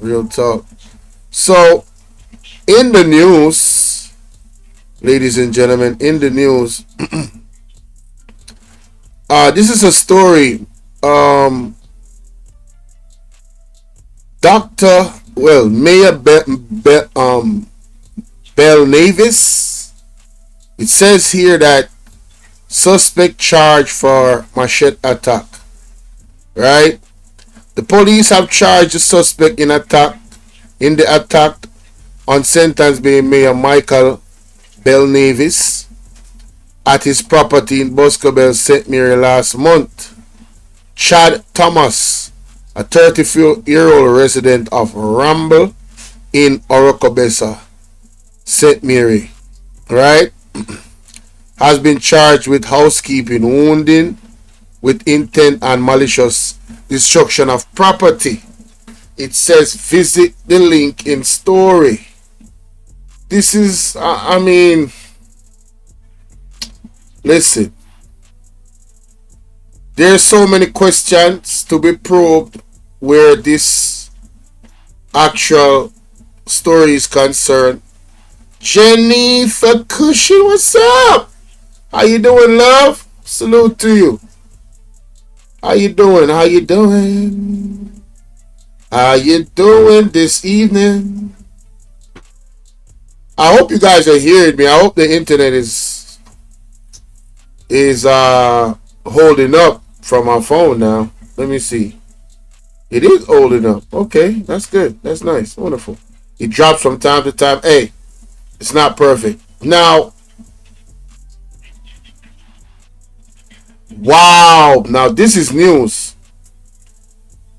Real talk. So, in the news, ladies and gentlemen, in the news, this is a story. Dr. Well, Mayor Bell Navis. It says here that suspect charged for Machete attack. Right? The police have charged the suspect in the attack on sentence by Mayor Michael Bell Navis at his property in Boscobel, St. Mary last month. Chad Thomas, a 34-year-old resident of Ramble in Orocobesa, St. Mary, right, has been charged with housekeeping, wounding with intent and malicious destruction of property. It says visit the link in story. This is, listen, there's so many questions to be probed where this actual story is concerned. Jennifer Cushion, what's up? How you doing, love? Salute to you. How you doing? How you doing? How you doing this evening? I hope you guys are hearing me. I hope the internet is holding up from my phone now. Let me see. It is holding up. Okay, that's good. That's nice. Wonderful. It drops from time to time. Hey, it's not perfect. Now, wow. Now, this is news.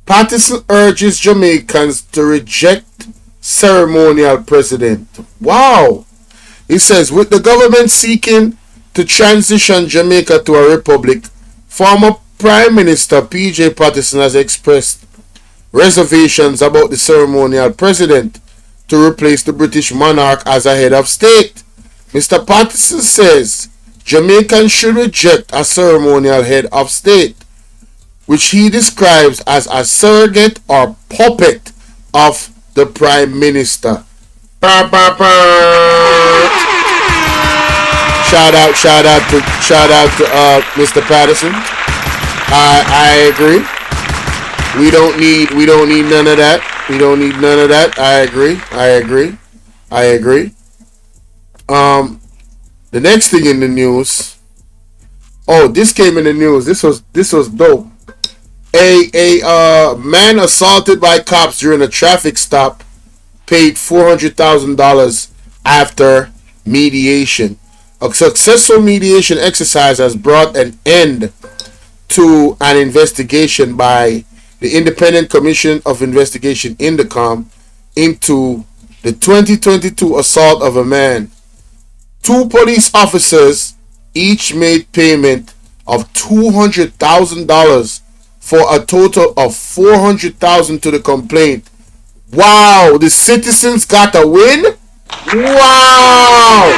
Patterson urges Jamaicans to reject ceremonial president. Wow. He says, with the government seeking to transition Jamaica to a republic, former Prime Minister P.J. Patterson has expressed reservations about the ceremonial president to replace the British monarch as a head of state. Mr. Patterson says Jamaicans should reject a ceremonial head of state, which he describes as a surrogate or puppet of the Prime Minister. Shout out to Mr. Patterson. I agree. We don't need none of that. We don't need none of that. I agree. The next thing in the news. Oh, this came in the news. This was dope. A man assaulted by cops during a traffic stop paid $400,000 after mediation. A successful mediation exercise has brought an end to an investigation by the Independent Commission of Investigation INDECOM into the 2022 assault of a man. 2 police officers each made payment of $200,000 for a total of $400,000 to the complaint. Wow, the citizens got a win? Wow!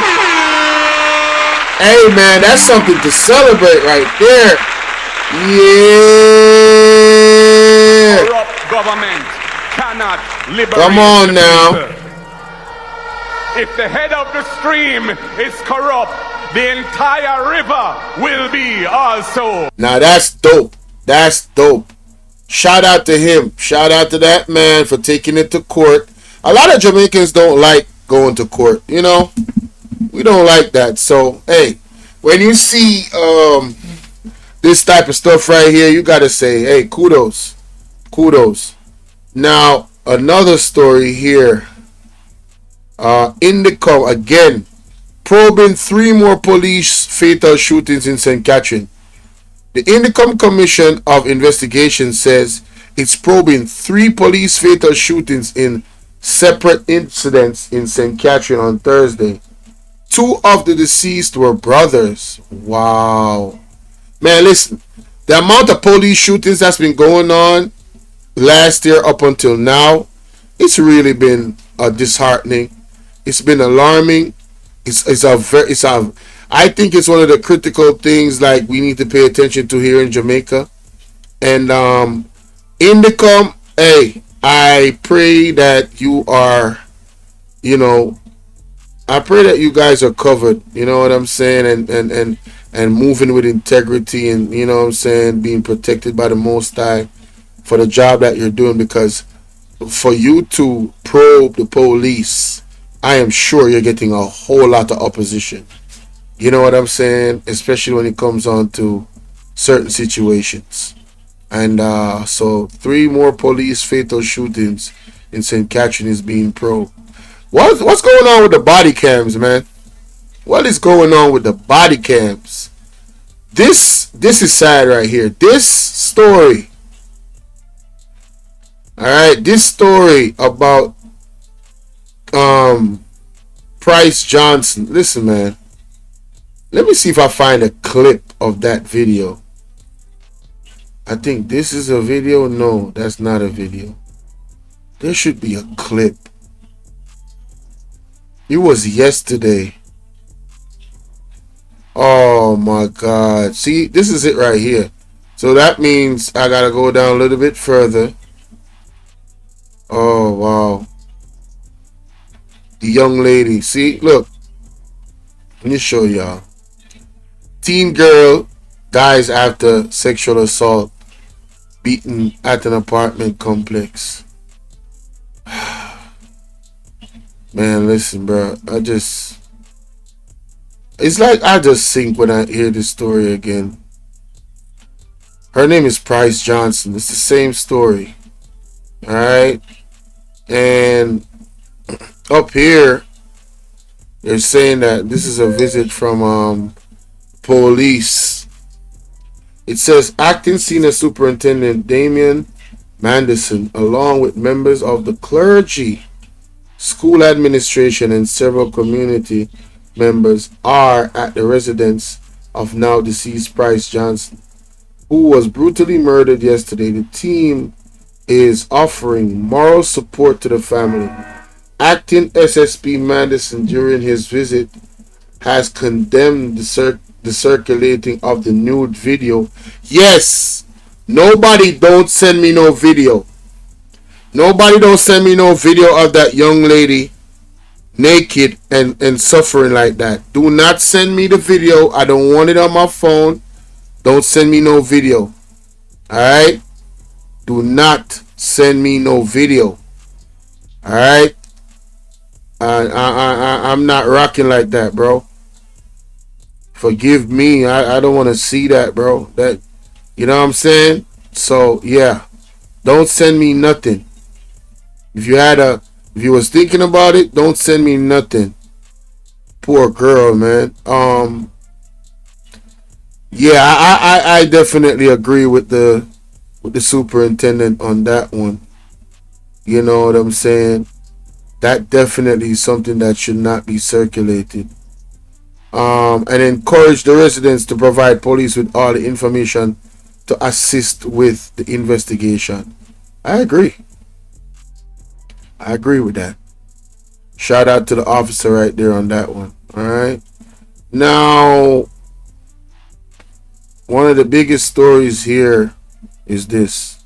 Hey man, that's something to celebrate right there. Yeah! Corrupt government cannot liberate. Come on now. If the head of the stream is corrupt, the entire river will be also. Now that's dope. That's dope. Shout out to him. Shout out to that man for taking it to court. A lot of Jamaicans don't like going to court. You know, we don't like that. So, hey, when you see this type of stuff right here, you got to say, hey, kudos. Kudos. Now, another story here. INDECOM, again, probing 3 more police fatal shootings in St. Catherine. The INDECOM Commission of Investigation says it's probing 3 police fatal shootings in separate incidents in St. Catherine on Thursday. 2 of the deceased were brothers. Wow. Man, listen, the amount of police shootings that's been going on last year up until now, it's really been disheartening. It's been alarming. I think it's one of the critical things like we need to pay attention to here in Jamaica. And INDECOM, hey, I pray that you are, you know, I pray that you guys are covered. You know what I'm saying, and moving with integrity, and you know what I'm saying, being protected by the Most High for the job that you're doing. Because for you to probe the police, I am sure you're getting a whole lot of opposition. You know what I'm saying, especially when it comes on to certain situations. And so 3 more police fatal shootings in St. Catherine is being probed. What's going on with the body cams, man? What is going on with the body cams? This is sad right here. This story, all right. This story about um Price Johnson. Listen, man. Let me see if I find a clip of that video. I think this is a video. No, that's not a video. There should be a clip. It was yesterday. Oh my God. See, this is it right here. So that means I gotta go down a little bit further. Oh wow. The young lady. See, look. Let me show y'all. Teen girl dies after sexual assault beaten at an apartment complex. Man, listen, bro. It's like I just sink when I hear this story again. Her name is Price Johnson. It's the same story. Alright? And up here, they're saying that this is a visit from police. It says acting senior superintendent Damian Manderson, along with members of the clergy, school administration, and several community members, are at the residence of now deceased Price Johnson, who was brutally murdered yesterday. The team is offering moral support to the family. Acting SSP Manderson, during his visit, has condemned the circulating of the nude video. Yes, nobody don't send me no video. Nobody don't send me no video of that young lady naked and suffering like that. Do not send me the video. I don't want it on my phone. Don't send me no video. Alright? Do not send me no video. Alright? I'm not rocking like that, bro. Forgive me. I don't want to see that, bro. That, you know what I'm saying? So yeah, don't send me nothing. If you was thinking about it, don't send me nothing. Poor girl, man. Yeah, I definitely agree with the superintendent on that one. You know what I'm saying? That definitely is something that should not be circulated. And encourage the residents to provide police with all the information to assist with the investigation. I agree. I agree with that. Shout out to the officer right there on that one. Alright. Now, one of the biggest stories here is this.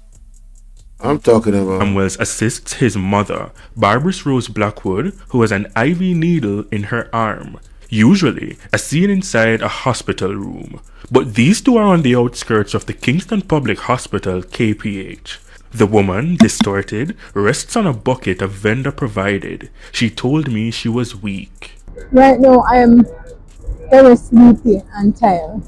I'm talking about Samuels assists his mother, Barbara Rose Blackwood, who has an IV needle in her arm. Usually, a scene inside a hospital room. But these two are on the outskirts of the Kingston Public Hospital, KPH. The woman, distorted, rests on a bucket a vendor provided. She told me she was weak. Right now, I am very sleepy and tired.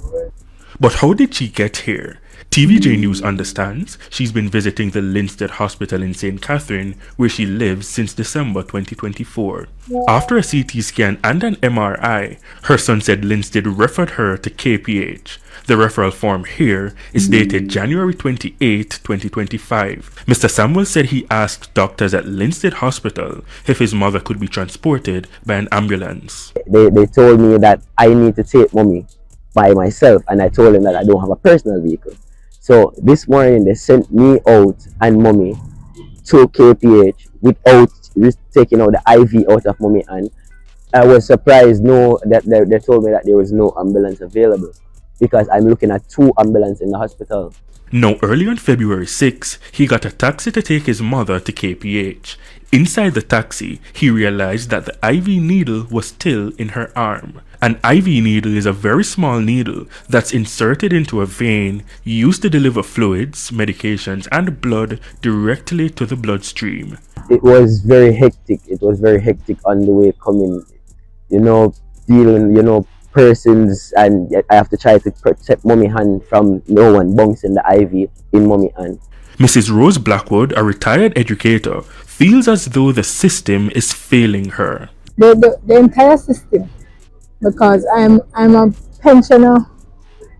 But how did she get here? TVJ News understands she's been visiting the Linstead Hospital in St. Catherine, where she lives since December 2024. After a CT scan and an MRI, her son said Linstead referred her to KPH. The referral form here is dated January 28, 2025. Mr. Samuel said he asked doctors at Linstead Hospital if his mother could be transported by an ambulance. They told me that I need to take mommy by myself, and I told them that I don't have a personal vehicle. So this morning they sent me out and mommy to KPH without taking out the IV out of mommy, and I was surprised that they told me that there was no ambulance available, because I'm looking at 2 ambulances in the hospital. Now, early on February 6, he got a taxi to take his mother to KPH. Inside the taxi, he realized that the IV needle was still in her arm. An IV needle is a very small needle that's inserted into a vein used to deliver fluids, medications, and blood directly to the bloodstream. It was very hectic. It was very hectic on the way coming. Dealing, persons, and I have to try to protect mommy hand from no one bouncing the IV in mommy hand. Mrs. Rose Blackwood, a retired educator, feels as though the system is failing her. The entire system, because I'm a pensioner.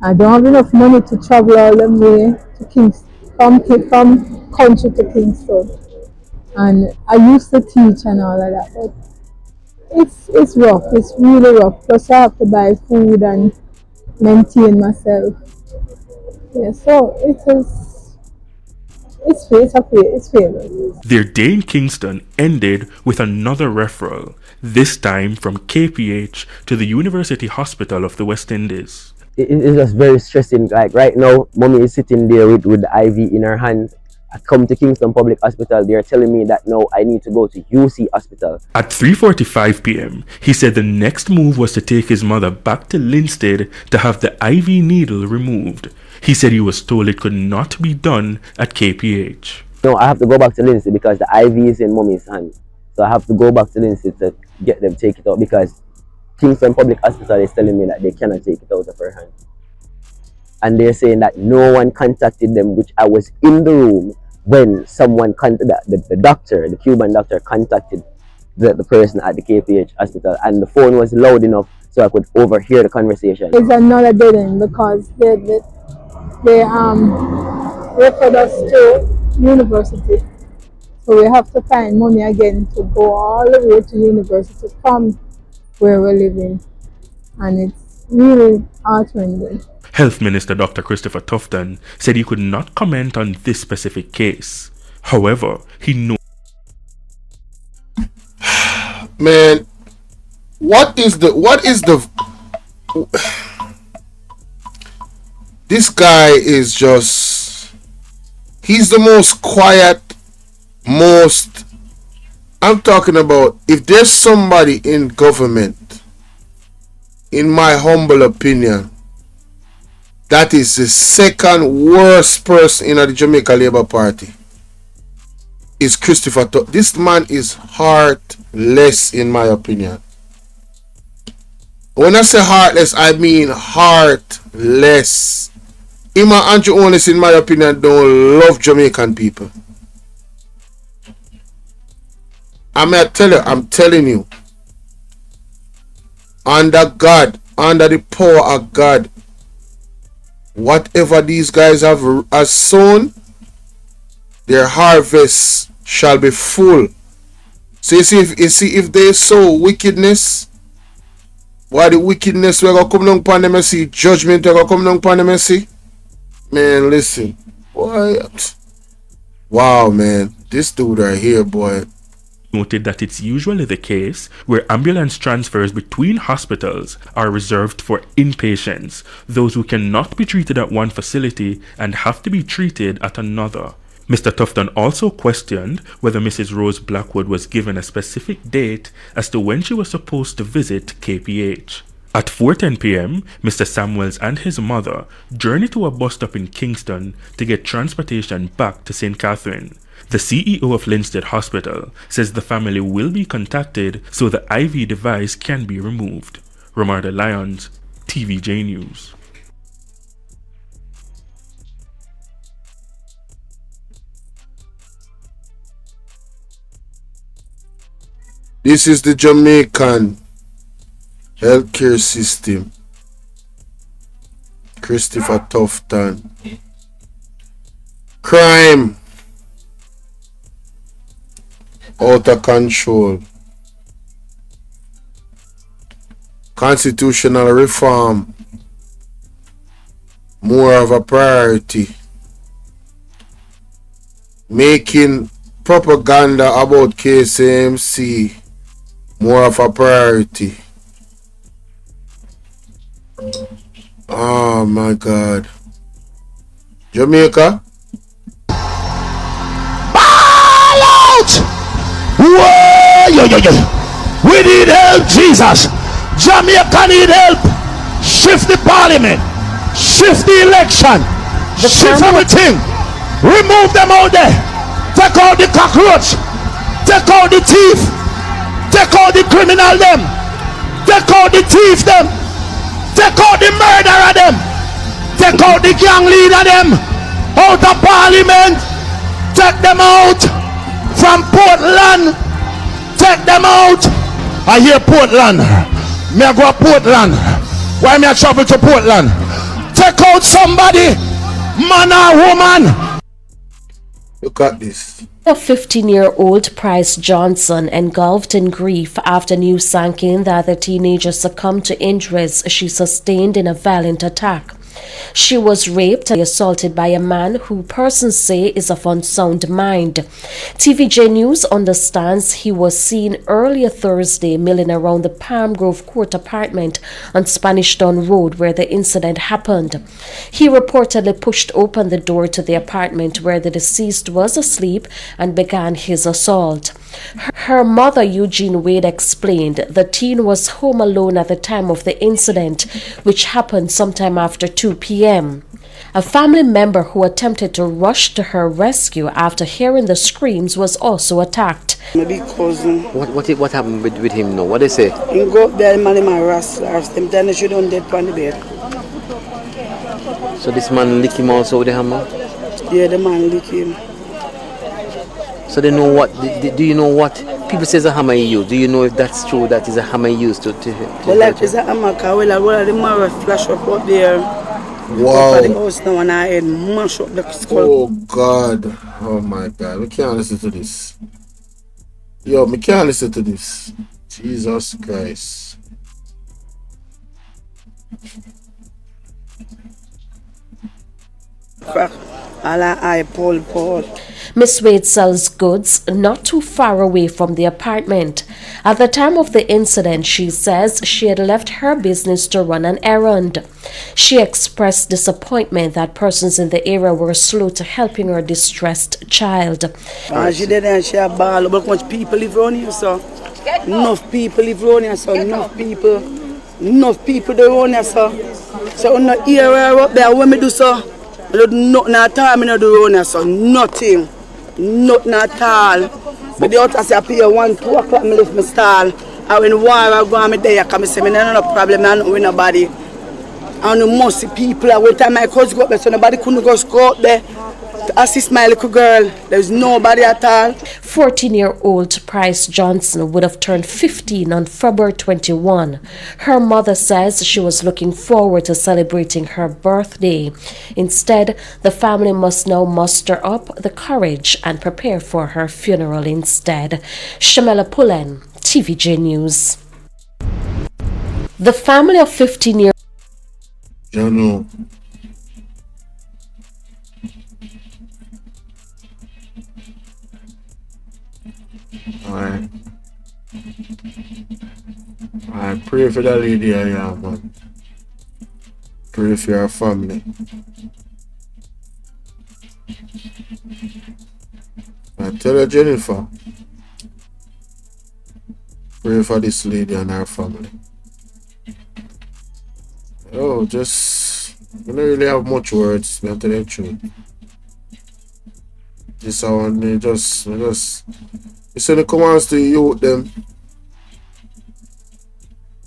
I don't have enough money to travel all the way to Kingston, from country to Kingston. And I used to teach and all of that, but it's rough. It's really rough. Plus I have to buy food and maintain myself. Yeah, so it's failing. Their day in Kingston ended with another referral, this time from KPH to the University Hospital of the West Indies. It's just very stressing. Like right now, mommy is sitting there with the IV in her hand. I come to Kingston Public Hospital, they're telling me that no, I need to go to UC Hospital. At 3:45 p.m., he said the next move was to take his mother back to Linstead to have the IV needle removed. He said he was told it could not be done at KPH. No, I have to go back to Linstead because the IV is in mommy's hand. So I have to go back to Linstead to get them take it out because Kingston Public Hospital is telling me that they cannot take it out of her hand. And they're saying that no one contacted them, which I was in the room when someone the doctor, the Cuban doctor, contacted the person at the KPH hospital, and the phone was loud enough so I could overhear the conversation. It's another dead end because they referred us to university, so we have to find money again to go all the way to university from where we're living, and it's really heart-rending. Health Minister Dr. Christopher Tufton said he could not comment on this specific case. However, he knows. Man, what is the this guy is just, he's the most quiet, I'm talking about, if there's somebody in government, in my humble opinion, that is the second worst person in the Jamaica Labour Party, is Christopher Tufton. This man is heartless, in my opinion. When I say heartless, I mean heartless. Him and Andrew Onis, in my opinion, don't love Jamaican people. I'm telling you, under God, under the power of God, whatever these guys have sown, their harvest shall be full. So you see if they sow wickedness, why the wickedness will go come down upon them and see judgment will go come down upon them and see. Man, listen, boy, wow, man, this dude right here, boy. Noted that it's usually the case where ambulance transfers between hospitals are reserved for inpatients, those who cannot be treated at one facility and have to be treated at another. Mr. Tufton also questioned whether Mrs. Rose Blackwood was given a specific date as to when she was supposed to visit KPH. At 4:10 p.m., Mr. Samuels and his mother journeyed to a bus stop in Kingston to get transportation back to St. Catherine. The CEO of Linstead Hospital says the family will be contacted so the IV device can be removed. Romarda Lyons, TVJ News. This is the Jamaican healthcare system. Christopher Tufton. Crime out of control. Constitutional reform more of a priority. Making propaganda about KCMC more of a priority. Oh my God. Jamaica. Ball out! Whoa! Yo, yo, yo. We need help, Jesus. Jamaica need help. Shift the parliament. Shift the election. Shift everything. Remove them out there. Take out the cockroach. Take out the thief. Take out the criminal them. Take out the thief them. Take out the murderer them. Take out the gang leader them. Out of parliament. Take them out from Portland. Take them out. I hear Portland. Me I go to Portland. Why me I travel to Portland? Take out somebody, man or woman. Look at this. A 15-year-old Price Johnson engulfed in grief after news sank in that the teenager succumbed to injuries she sustained in a violent attack. She was raped and assaulted by a man who persons say is of unsound mind. TVJ News understands he was seen earlier Thursday milling around the Palm Grove Court apartment on Spanish Town Road where the incident happened. He reportedly pushed open the door to the apartment where the deceased was asleep and began his assault. Her mother, Eugene Wade, explained the teen was home alone at the time of the incident, which happened sometime after 2 p.m. A family member who attempted to rush to her rescue after hearing the screams was also attacked. My big cousin. What happened with him now? What they say? He go up there, man, him arrest him. Then she don't dead on the bed. So this man lick him also with the hammer? Yeah, the man lick him. So they know what? Do you know what? People say it's a hammer he used. Do you know if that's true? That is a hammer he used to well, like it's a hammer, well, the mirror flash up there. Wow. The house now and I had mash up the skull. Oh God. Oh my God. We can't listen to this. Yo, we can't listen to this. Jesus Christ. Crack. All I Paul. Miss Wade sells goods not too far away from the apartment. At the time of the incident, she says she had left her business to run an errand. She expressed disappointment that persons in the area were slow to helping her distressed child. She did and she had ball. But much people live around here, so. Enough people live around here, so. Enough people live around here, so. So on the area up there, what me do, so? I don't nothing at all, I don't do around here, so. Nothing at all. But the other say I pay 1, 2 o'clock, I left my stall. And when war I go on me there, I come and say, I no problem, I don't with nobody. And most people, every time my cousin go up there, so nobody couldn't go up there to assist my little girl. There's nobody at all. 14-year-old Price Johnson would have turned 15 on February 21. Her mother says she was looking forward to celebrating her birthday. Instead, the family must now muster up the courage and prepare for her funeral instead. Shamela Pullen, TVJ News. The family of 15-year-old Jano. I pray for that lady I am, man. Pray for your family. I tell her, Jennifer, pray for this lady and her family. Oh, just, I don't really have much words, I tell you the truth. This one, they just, it's when it comes to youth, them.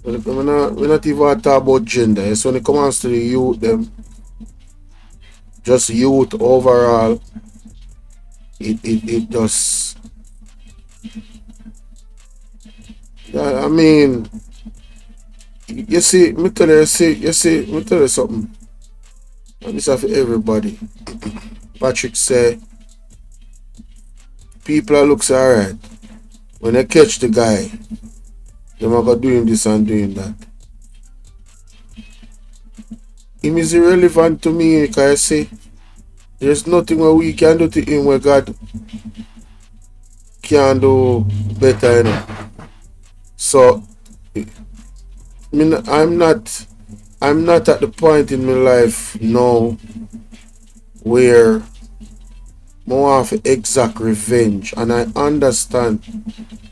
We're not even talk about gender. It's when it comes to the youth, them. Just youth overall. It just. Yeah, I mean, you see, me tell you something. And this is for everybody. Patrick say, people looks alright. When they catch the guy, them are doing this and doing that. Him is irrelevant to me because I say there's nothing where we can do to him where God can do better, you know. So I mean, I'm not at the point in my life now where more of exact revenge, and I understand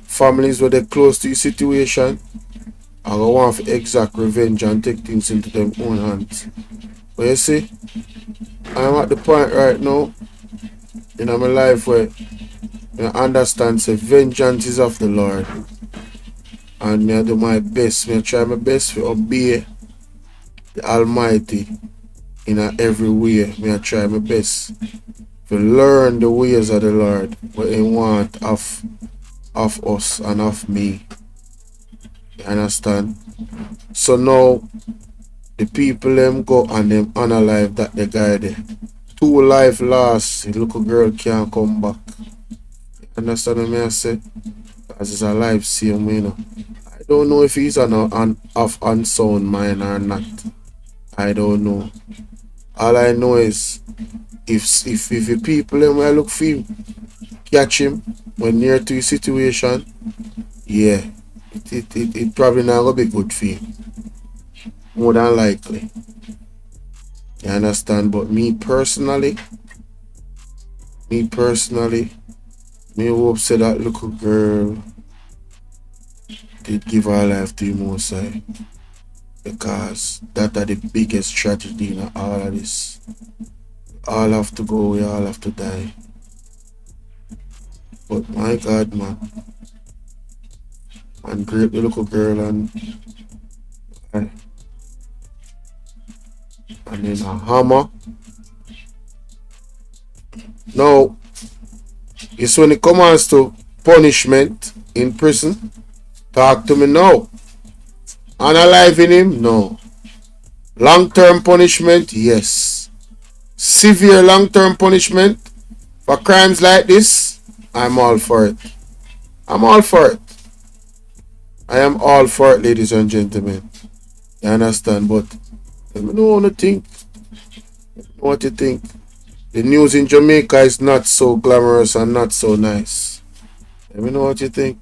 families where they're close to the situation I go want for exact revenge and take things into their own hands. But you see, I'm at the point right now in my life where I understand say vengeance is of the Lord. And me I do my best, me I try my best to obey the Almighty in every way. Me I try my best to learn the ways of the Lord, what He want of us and of me. You understand? So now the people them go and them honor life that they guy there. 2 life lost, the little girl can't come back. You understand what I say? Because it's a life same way, you know. I don't know if he's of unsound mind or not. I don't know. All I know is if the people them will look for him, catch him when near to his situation, yeah, it probably not gonna be good for him. More than likely. You understand? But me personally, me hope say that little girl did give her life to the Most High. Because that are the biggest tragedy in all of this. All have to go, we all have to die. But my God, man. And grape the little girl and then a hammer. Now, it's when it comes to punishment in prison. Talk to me now. Unaliving him? No. Long-term punishment? Yes. Severe long-term punishment for crimes like this? I'm all for it. I'm all for it. I am all for it, ladies and gentlemen. You understand? But let me know what you think. What you think? The news in Jamaica is not so glamorous and not so nice. Let me know what you think.